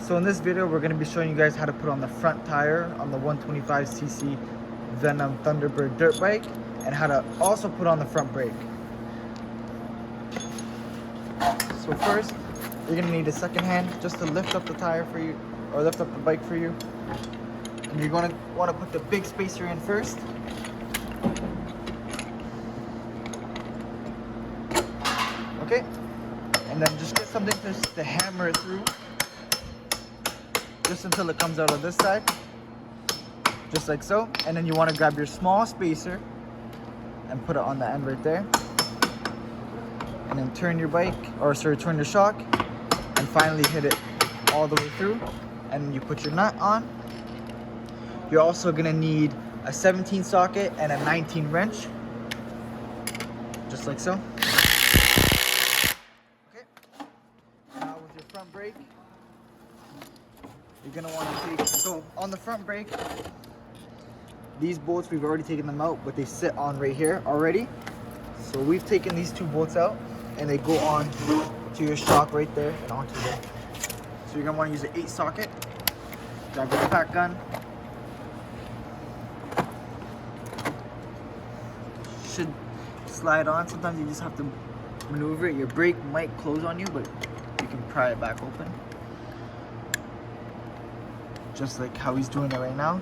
So in this video, we're going to be showing you guys how to put on the front tire on the 125cc Venom Thunderbird dirt bike, and how to also put on the front brake. So first, you're going to need a second hand just to lift up the tire for you, or lift up the bike for you. And you're going to want to put the big spacer in first. Okay, and then just get something to hammer it through, just until it comes out of this side, just like so. And then you want to grab your small spacer and put it on the end right there, and then turn your bike, or sorry, turn your shock, and finally hit it all the way through, and you put your nut on. You're also gonna need a 17 socket and a 19 wrench, just like so. Okay, now with your front brake, you're gonna want to take, so on the front brake, these bolts, we've already taken them out, but they sit on right here already. So we've taken these two bolts out, and they go on to your shock right there and onto there. So you're gonna want to use an 8 socket. Grab your impact gun. Should slide on. Sometimes you just have to maneuver it. Your brake might close on you, but you can pry it back open, just like how he's doing it right now.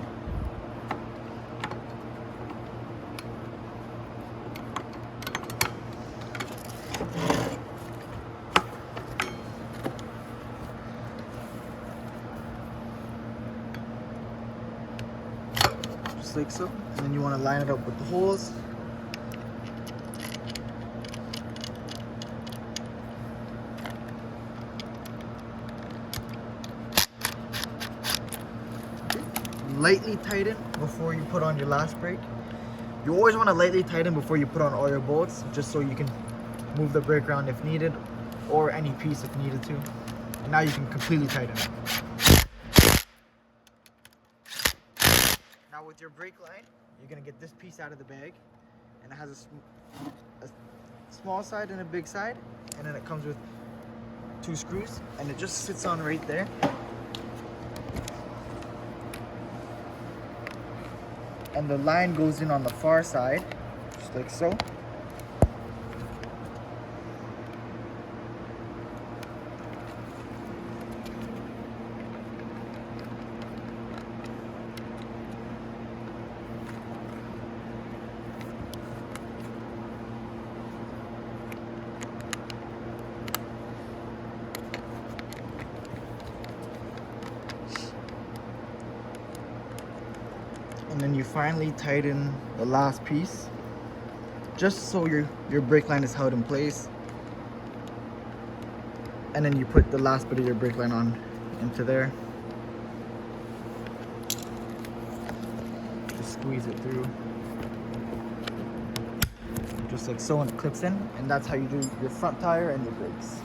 Just like so. And then you want to line it up with the holes. Lightly tighten before you put on your last brake. You always want to lightly tighten before you put on all your bolts, just so you can move the brake around if needed, or any piece if needed to. And now you can completely tighten it. Now with your brake line, you're going to get this piece out of the bag, and it has a small side and a big side, and then it comes with 2 screws, and it just sits on right there. And the line goes in on the far side, just like so. And then you finally tighten the last piece, just so your brake line is held in place. And then you put the last bit of your brake line on into there. Just squeeze it through, just like so, and it clips in. And that's how you do your front tire and your brakes.